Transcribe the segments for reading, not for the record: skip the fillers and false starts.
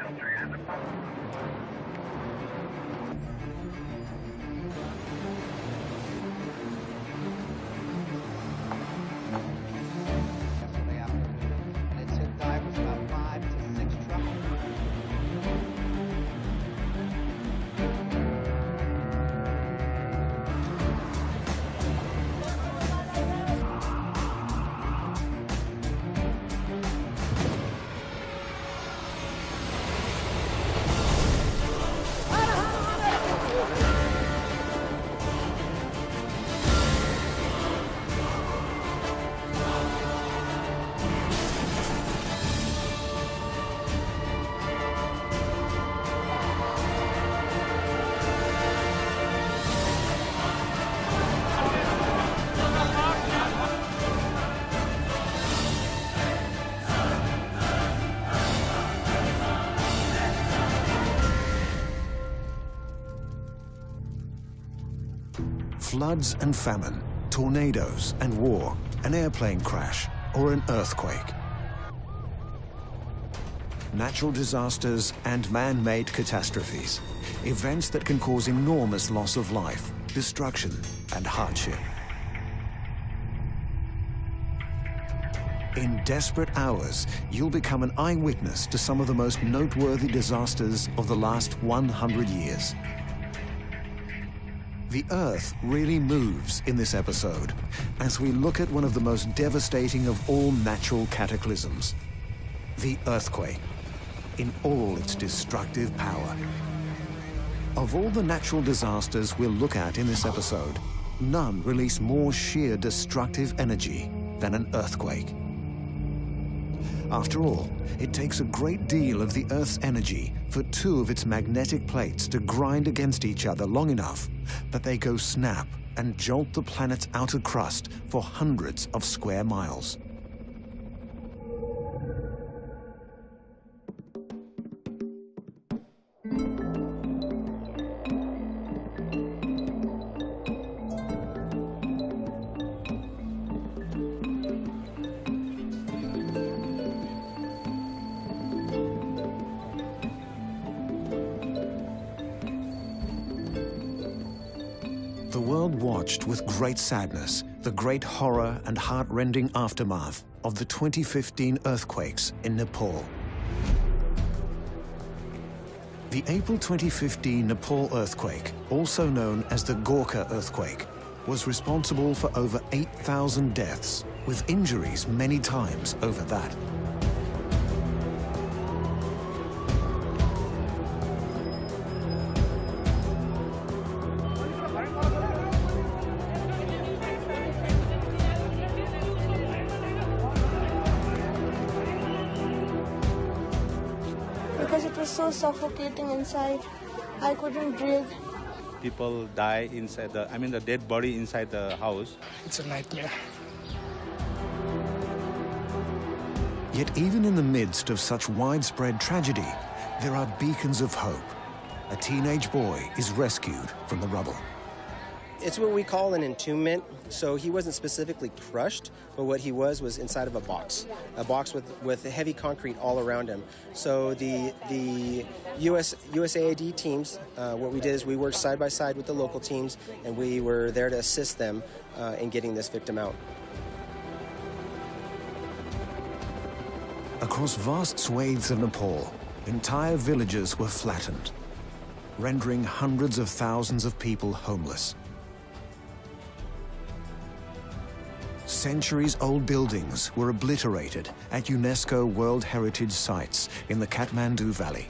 Yesterday afternoon, and it's hit divers about 5 to 6 trucks. Floods and famine, tornadoes and war, an airplane crash, or an earthquake. Natural disasters and man-made catastrophes, events that can cause enormous loss of life, destruction, and hardship. In desperate hours, you'll become an eyewitness to some of the most noteworthy disasters of the last 100 years. The Earth really moves in this episode as we look at one of the most devastating of all natural cataclysms, the earthquake, in all its destructive power. Of all the natural disasters we'll look at in this episode, none release more sheer destructive energy than an earthquake. After all, it takes a great deal of the Earth's energy for two of its magnetic plates to grind against each other long enough that they go snap and jolt the planet's outer crust for hundreds of square miles. The world watched with great sadness the great horror and heart-rending aftermath of the 2015 earthquakes in Nepal. The April 2015 Nepal earthquake, also known as the Gorkha earthquake, was responsible for over 8,000 deaths, with injuries many times over that. Because it was so suffocating inside, I couldn't breathe. People die inside the dead body inside the house. It's a nightmare. Yet even in the midst of such widespread tragedy, there are beacons of hope. A teenage boy is rescued from the rubble. It's what we call an entombment. So he wasn't specifically crushed, but what he was inside of a box with heavy concrete all around him. So the USAID teams, what we did is we worked side by side with the local teams, and we were there to assist them in getting this victim out. Across vast swathes of Nepal, entire villages were flattened, rendering hundreds of thousands of people homeless. Centuries-old buildings were obliterated at UNESCO World Heritage Sites in the Kathmandu Valley.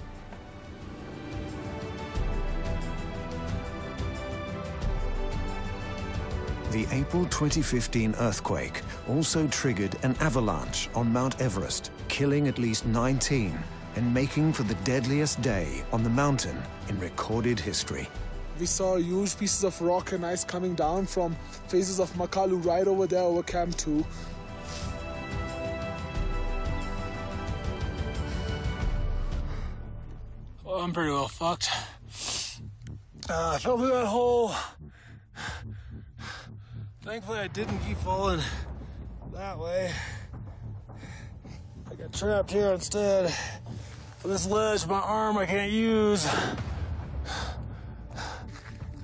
The April 2015 earthquake also triggered an avalanche on Mount Everest, killing at least 19 and making for the deadliest day on the mountain in recorded history. We saw huge pieces of rock and ice coming down from faces of Makalu right over there over Camp 2. Well, I'm pretty well fucked. I fell through that hole. Thankfully, I didn't keep falling that way. I got trapped here instead. this ledge, my arm I can't use.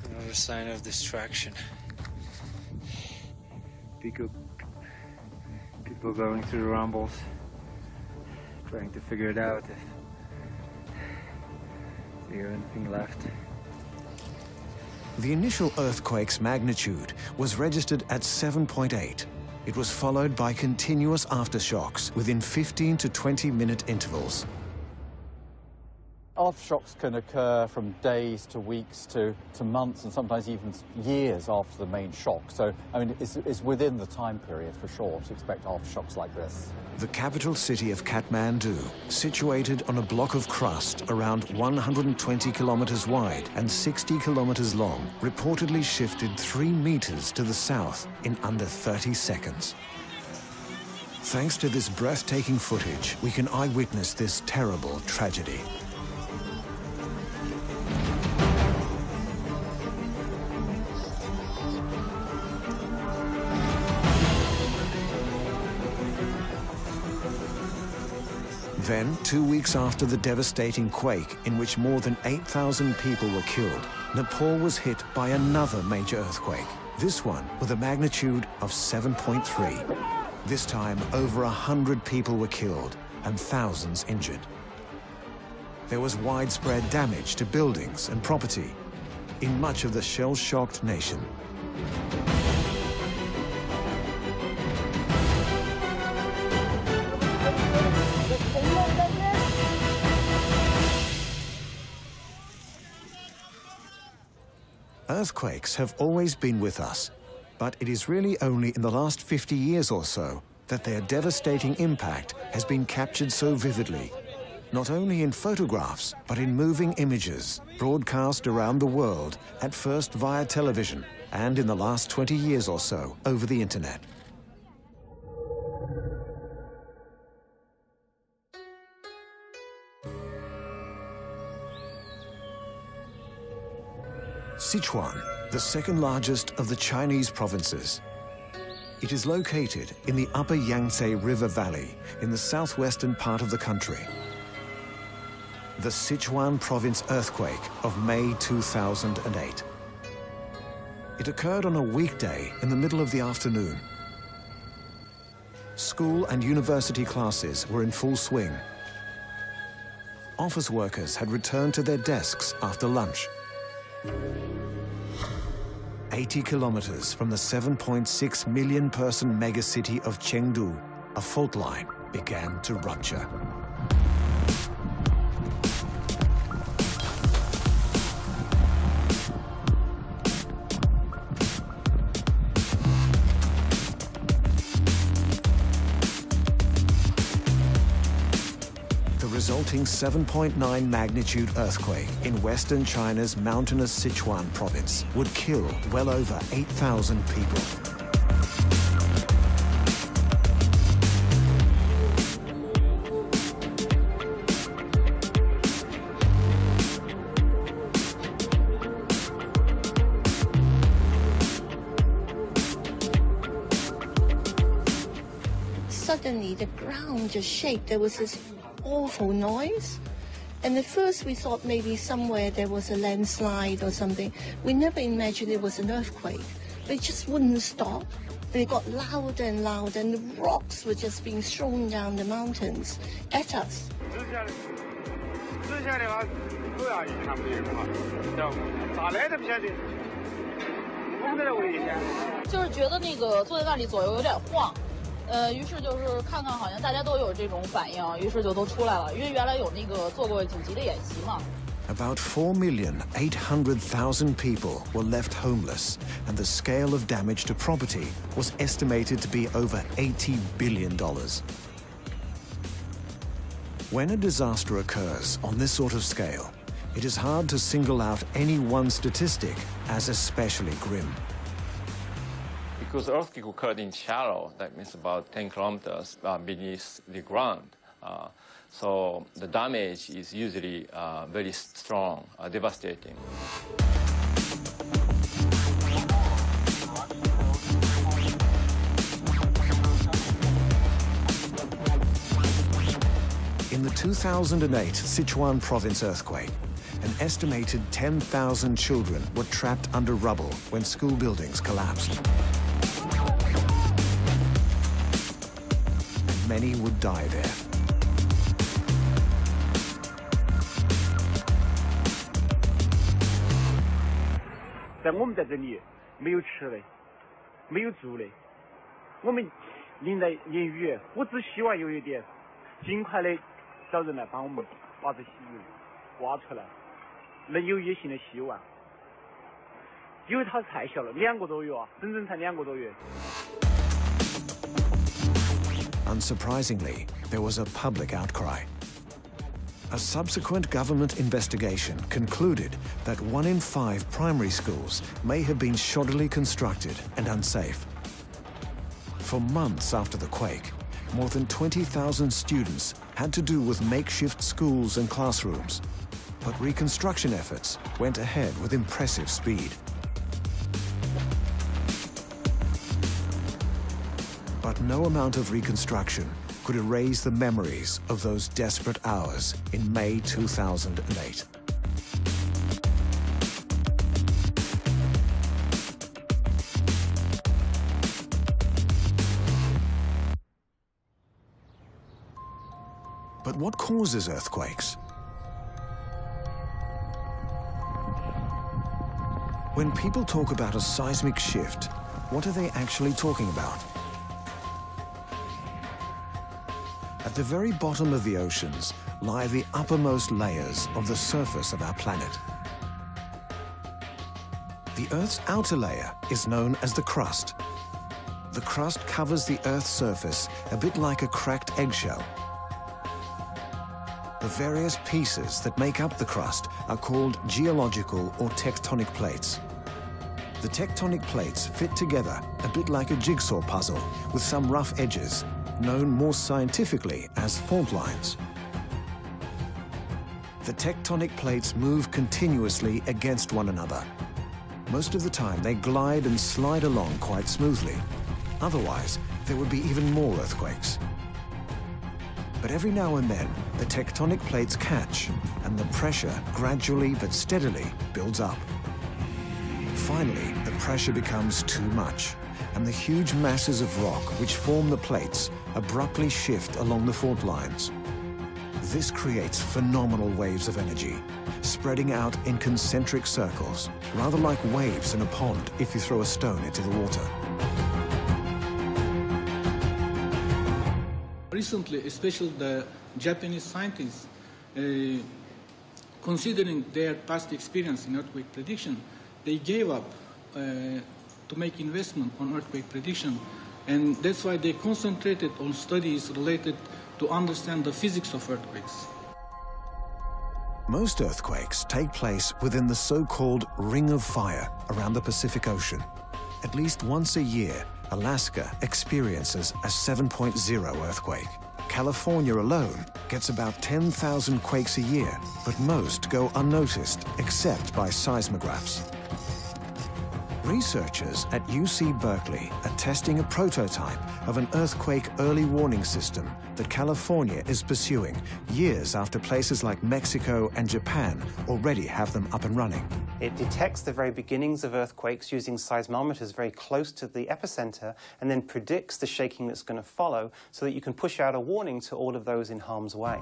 Another sign of distraction. People going through the rumbles, trying to figure it out if there's anything left. The initial earthquake's magnitude was registered at 7.8. It was followed by continuous aftershocks within 15 to 20-minute intervals. Aftershocks can occur from days to weeks to months and sometimes even years after the main shock. So, I mean, it's within the time period for sure to expect aftershocks like this. The capital city of Kathmandu, situated on a block of crust around 120 kilometers wide and 60 kilometers long, reportedly shifted 3 meters to the south in under 30 seconds. Thanks to this breathtaking footage, we can eyewitness this terrible tragedy. Then, 2 weeks after the devastating quake, in which more than 8,000 people were killed, Nepal was hit by another major earthquake, this one with a magnitude of 7.3. This time, over 100 people were killed and thousands injured. There was widespread damage to buildings and property in much of the shell-shocked nation. Earthquakes have always been with us, but it is really only in the last 50 years or so that their devastating impact has been captured so vividly, not only in photographs, but in moving images broadcast around the world, at first via television, and in the last 20 years or so over the internet. Sichuan, the second largest of the Chinese provinces. It is located in the upper Yangtze River Valley in the southwestern part of the country. The Sichuan province earthquake of May 2008. It occurred on a weekday in the middle of the afternoon. School and university classes were in full swing. Office workers had returned to their desks after lunch. 80 kilometers from the 7.6 million person megacity of Chengdu, a fault line began to rupture. The resulting 7.9 magnitude earthquake in western China's mountainous Sichuan province would kill well over 8,000 people. Suddenly, the ground just shook. There was this awful noise. And at first we thought maybe somewhere there was a landslide or something. We never imagined it was an earthquake. But it just wouldn't stop. And it got louder and louder, and the rocks were just being thrown down the mountains at us. 于是就是看看好像大家都有这种反应，于是就都出来了，因为原来有那个做过紧急的演习嘛。About 4,800,000 people were left homeless, and the scale of damage to property was estimated to be over $80 billion. When a disaster occurs on this sort of scale, it is hard to single out any one statistic as especially grim. Because the earthquake occurred in shallow, that means about 10 kilometers beneath the ground. So the damage is usually very strong, devastating. In the 2008 Sichuan province earthquake, an estimated 10,000 children were trapped under rubble when school buildings collapsed. And many would die there. Unsurprisingly, there was a public outcry. A subsequent government investigation concluded that 1 in 5 primary schools may have been shoddily constructed and unsafe. For months after the quake, more than 20,000 students had to do with makeshift schools and classrooms. But reconstruction efforts went ahead with impressive speed. But no amount of reconstruction could erase the memories of those desperate hours in May 2008. But what causes earthquakes? When people talk about a seismic shift, what are they actually talking about? At the very bottom of the oceans lie the uppermost layers of the surface of our planet. The Earth's outer layer is known as the crust. The crust covers the Earth's surface a bit like a cracked eggshell. The various pieces that make up the crust are called geological or tectonic plates. The tectonic plates fit together a bit like a jigsaw puzzle with some rough edges, known more scientifically as fault lines. The tectonic plates move continuously against one another. Most of the time, they glide and slide along quite smoothly. Otherwise, there would be even more earthquakes. But every now and then, the tectonic plates catch, and the pressure gradually but steadily builds up. Finally, the pressure becomes too much, and the huge masses of rock which form the plates abruptly shift along the fault lines. This creates phenomenal waves of energy, spreading out in concentric circles, rather like waves in a pond if you throw a stone into the water. Recently, especially the Japanese scientists, considering their past experience in earthquake prediction, they gave up to make investment on earthquake prediction, and that's why they concentrated on studies related to understand the physics of earthquakes. Most earthquakes take place within the so-called Ring of Fire around the Pacific Ocean. At least once a year, Alaska experiences a 7.0 earthquake. California alone gets about 10,000 quakes a year, but most go unnoticed except by seismographs. Researchers at UC Berkeley are testing a prototype of an earthquake early warning system that California is pursuing years after places like Mexico and Japan already have them up and running. It detects the very beginnings of earthquakes using seismometers very close to the epicenter and then predicts the shaking that's going to follow so that you can push out a warning to all of those in harm's way.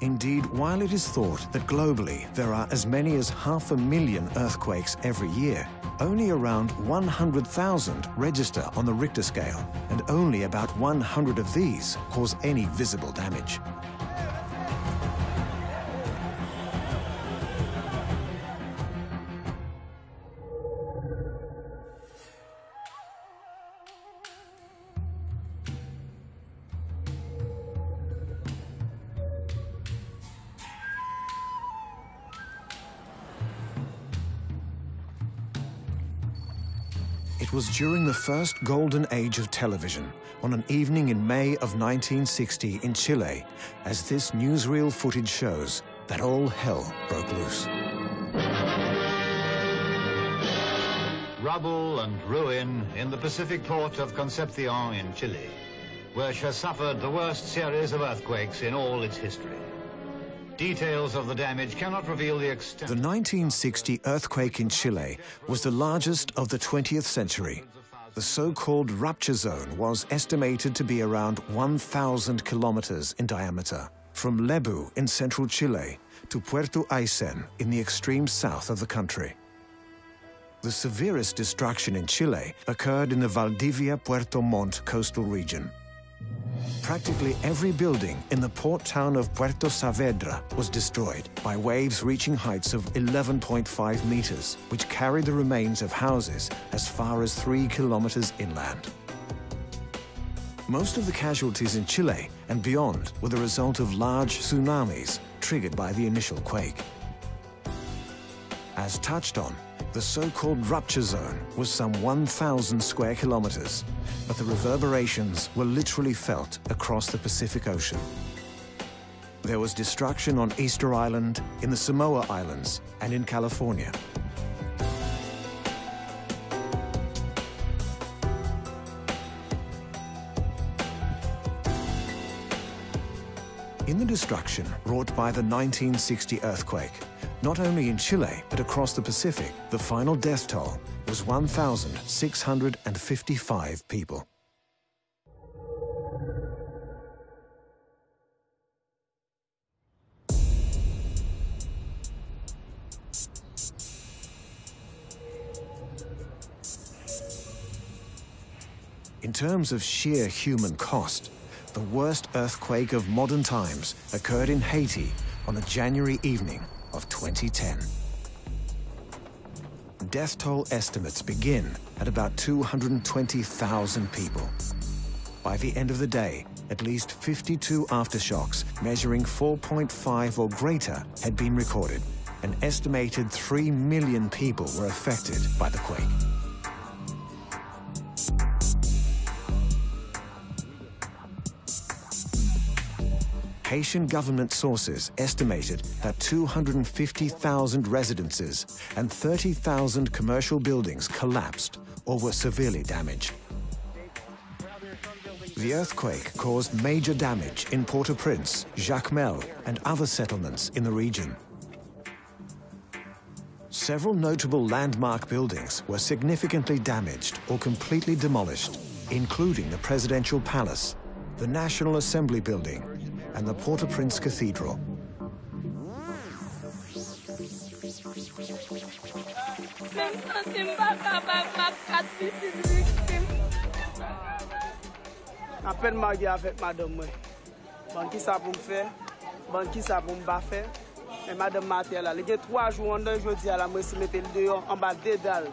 Indeed, while it is thought that globally there are as many as 500,000 earthquakes every year, only around 100,000 register on the Richter scale, and only about 100 of these cause any visible damage. It was during the first golden age of television, on an evening in May of 1960 in Chile, as this newsreel footage shows, that all hell broke loose. Rubble and ruin in the Pacific port of Concepcion in Chile. which has suffered the worst series of earthquakes in all its history. Details of the damage cannot reveal the extent. The 1960 earthquake in Chile was the largest of the 20th century. The so-called rupture zone was estimated to be around 1,000 kilometers in diameter, from Lebu in central Chile to Puerto Aysén in the extreme south of the country. The severest destruction in Chile occurred in the Valdivia-Puerto Montt coastal region. Practically every building in the port town of Puerto Saavedra was destroyed by waves reaching heights of 11.5 meters, which carried the remains of houses as far as 3 kilometers inland. Most of the casualties in Chile and beyond were the result of large tsunamis triggered by the initial quake. As touched on, the so-called rupture zone was some 1,000 square kilometers, but the reverberations were literally felt across the Pacific Ocean. There was destruction on Easter Island, in the Samoa Islands, and in California. In the destruction wrought by the 1960 earthquake, not only in Chile, but across the Pacific, the final death toll was 1,655 people. In terms of sheer human cost, the worst earthquake of modern times occurred in Haiti on a January evening of 2010. Death toll estimates begin at about 220,000 people. By the end of the day, at least 52 aftershocks measuring 4.5 or greater had been recorded. An estimated 3 million people were affected by the quake. Haitian government sources estimated that 250,000 residences and 30,000 commercial buildings collapsed or were severely damaged. The earthquake caused major damage in Port-au-Prince, Jacmel, and other settlements in the region. Several notable landmark buildings were significantly damaged or completely demolished, including the Presidential Palace, the National Assembly Building, and the Port-au-Prince Cathedral. Apen magi avec madame moi. Ban ki sa pou m'fè, ban ki sa pou m'ba fè. Et madame Matel là, il y a 3 jours en jodi à la moi si mettre dehors en bas dédale.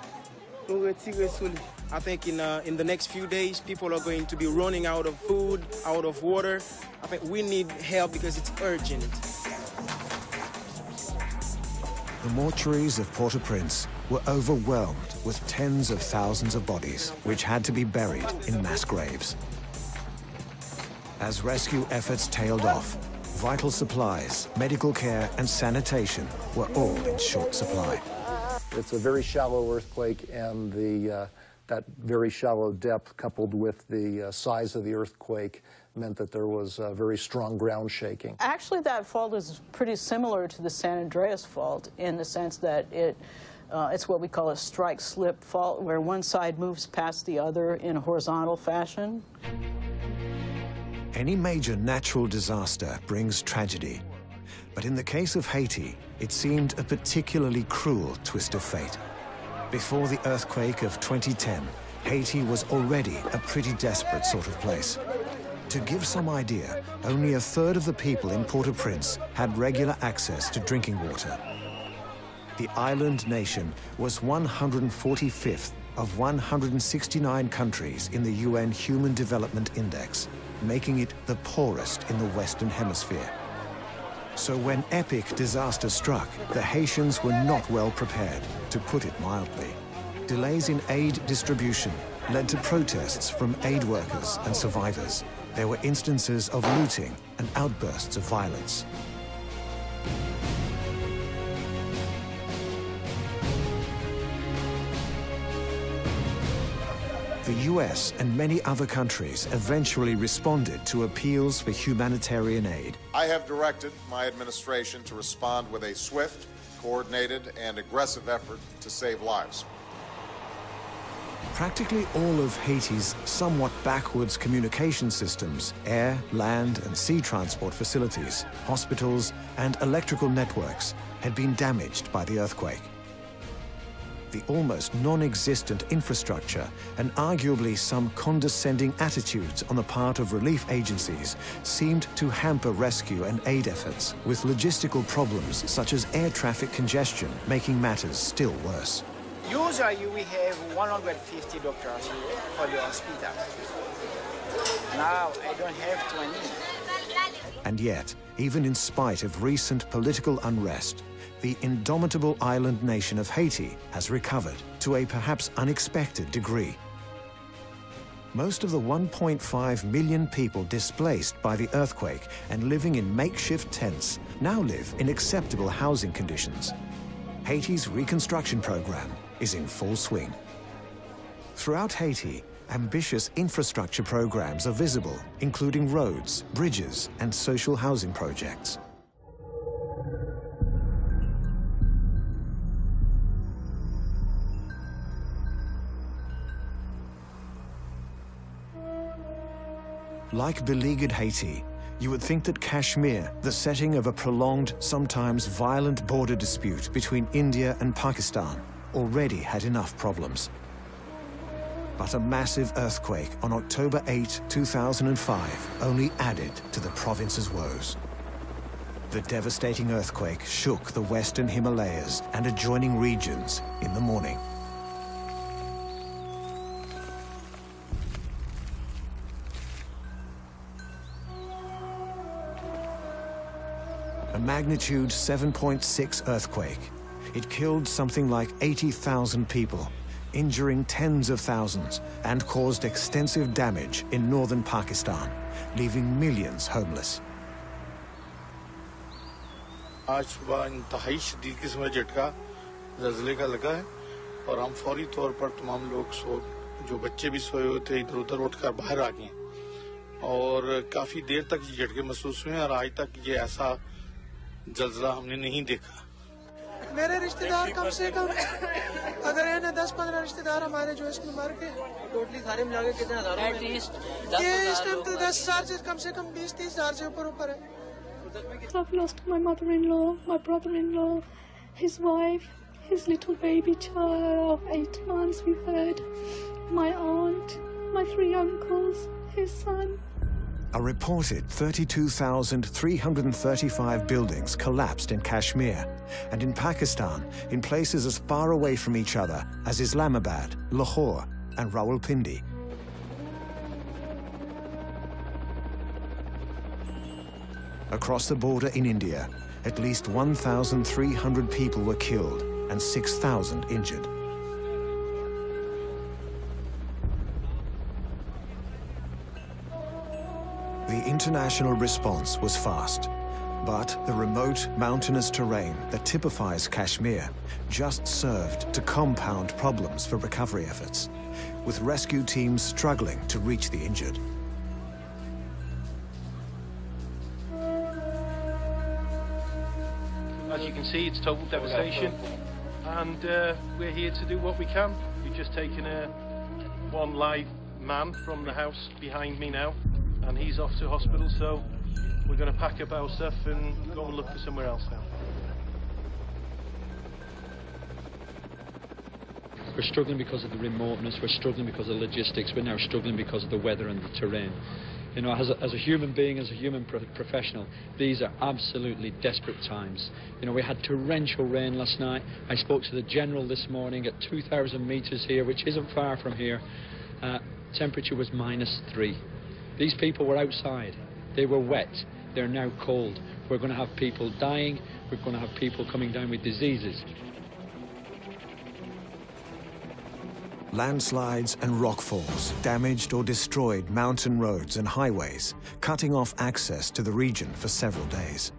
Pour retirer sous lui. I think in the next few days, people are going to be running out of food, out of water. I think we need help because it's urgent. The mortuaries of Port-au-Prince were overwhelmed with tens of thousands of bodies, which had to be buried in mass graves. As rescue efforts tailed off, vital supplies, medical care, and sanitation were all in short supply. It's a very shallow earthquake, and that very shallow depth, coupled with the size of the earthquake, meant that there was very strong ground shaking. Actually, that fault is pretty similar to the San Andreas fault in the sense that it's what we call a strike-slip fault, where one side moves past the other in a horizontal fashion. Any major natural disaster brings tragedy. But in the case of Haiti, it seemed a particularly cruel twist of fate. Before the earthquake of 2010, Haiti was already a pretty desperate sort of place. To give some idea, only a third of the people in Port-au-Prince had regular access to drinking water. The island nation was 145th of 169 countries in the UN Human Development Index, making it the poorest in the Western Hemisphere. So when epic disaster struck, the Haitians were not well prepared, to put it mildly. Delays in aid distribution led to protests from aid workers and survivors. There were instances of looting and outbursts of violence. The US and many other countries eventually responded to appeals for humanitarian aid. I have directed my administration to respond with a swift, coordinated, and aggressive effort to save lives. Practically all of Haiti's somewhat backwards communication systems, air, land, and sea transport facilities, hospitals, and electrical networks had been damaged by the earthquake. The almost non-existent infrastructure and arguably some condescending attitudes on the part of relief agencies seemed to hamper rescue and aid efforts, with logistical problems such as air traffic congestion making matters still worse. Usually we have 150 doctors here for the hospital. Now I don't have 20. And yet, even in spite of recent political unrest, the indomitable island nation of Haiti has recovered to a perhaps unexpected degree. Most of the 1.5 million people displaced by the earthquake and living in makeshift tents now live in acceptable housing conditions. Haiti's reconstruction program is in full swing. Throughout Haiti, ambitious infrastructure programs are visible, including roads, bridges, and social housing projects. Like beleaguered Haiti, you would think that Kashmir, the setting of a prolonged, sometimes violent border dispute between India and Pakistan, already had enough problems. But a massive earthquake on October 8, 2005 only added to the province's woes. The devastating earthquake shook the western Himalayas and adjoining regions in the morning. A magnitude 7.6 earthquake. It killed something like 80,000 people, injuring tens of thousands, and caused extensive damage in northern Pakistan, leaving millions homeless. आज सुबह इंतहाई शदीद किस्म का झटका ज़लज़ले का लगा है और हम फौरी तौर पर तमाम लोग जो बच्चे भी सोए हुए थे इधर-उधर उठकर बाहर आ गए और काफी देर तक ये झटके महसूस हुए और आज तक ये ऐसा ज़लज़ला हमने नहीं देखा। मेरे रिश्तेदार कम से कम अगर है ना 10-15 रिश्तेदार हमारे जो इसमें मर गए टोटली सारे मिला के कितने हज़ारों में ये इस टाइम तो 10,000 से कम 20-30 हज़ार से ऊपर है। I've lost my mother-in-law, my brother-in-law, his wife, his little baby child of 8 months, we've heard, my aunt, my 3 uncles, his son. A reported 32,335 buildings collapsed in Kashmir, and in Pakistan, in places as far away from each other as Islamabad, Lahore, and Rawalpindi. Across the border in India, at least 1,300 people were killed and 6,000 injured. The international response was fast, but the remote mountainous terrain that typifies Kashmir just served to compound problems for recovery efforts, with rescue teams struggling to reach the injured. As you can see, it's total devastation, and we're here to do what we can. We've just taken one live man from the house behind me now, and he's off to hospital, so we're going to pack up our stuff and go and look for somewhere else now. We're struggling because of the remoteness, we're struggling because of logistics, we're now struggling because of the weather and the terrain. You know, as a human being, as a human professional, these are absolutely desperate times. You know, we had torrential rain last night. I spoke to the General this morning at 2,000 metres here, which isn't far from here. Temperature was -3. These people were outside. They were wet. They're now cold. We're going to have people dying. We're going to have people coming down with diseases. Landslides and rockfalls damaged or destroyed mountain roads and highways, cutting off access to the region for several days.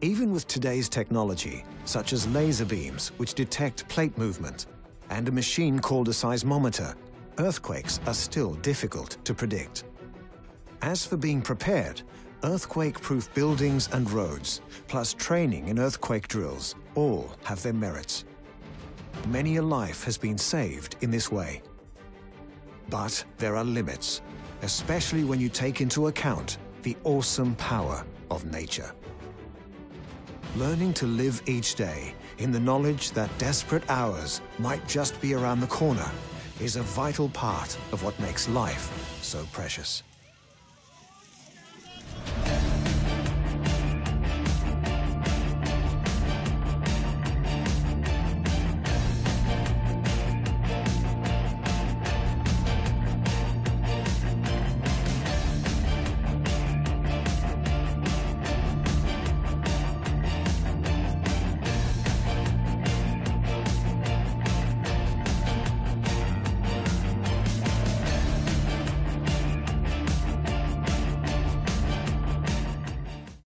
Even with today's technology, such as laser beams which detect plate movement, and a machine called a seismometer, earthquakes are still difficult to predict. As for being prepared, earthquake-proof buildings and roads, plus training in earthquake drills, all have their merits. Many a life has been saved in this way. But there are limits, especially when you take into account the awesome power of nature. Learning to live each day in the knowledge that desperate hours might just be around the corner is a vital part of what makes life so precious.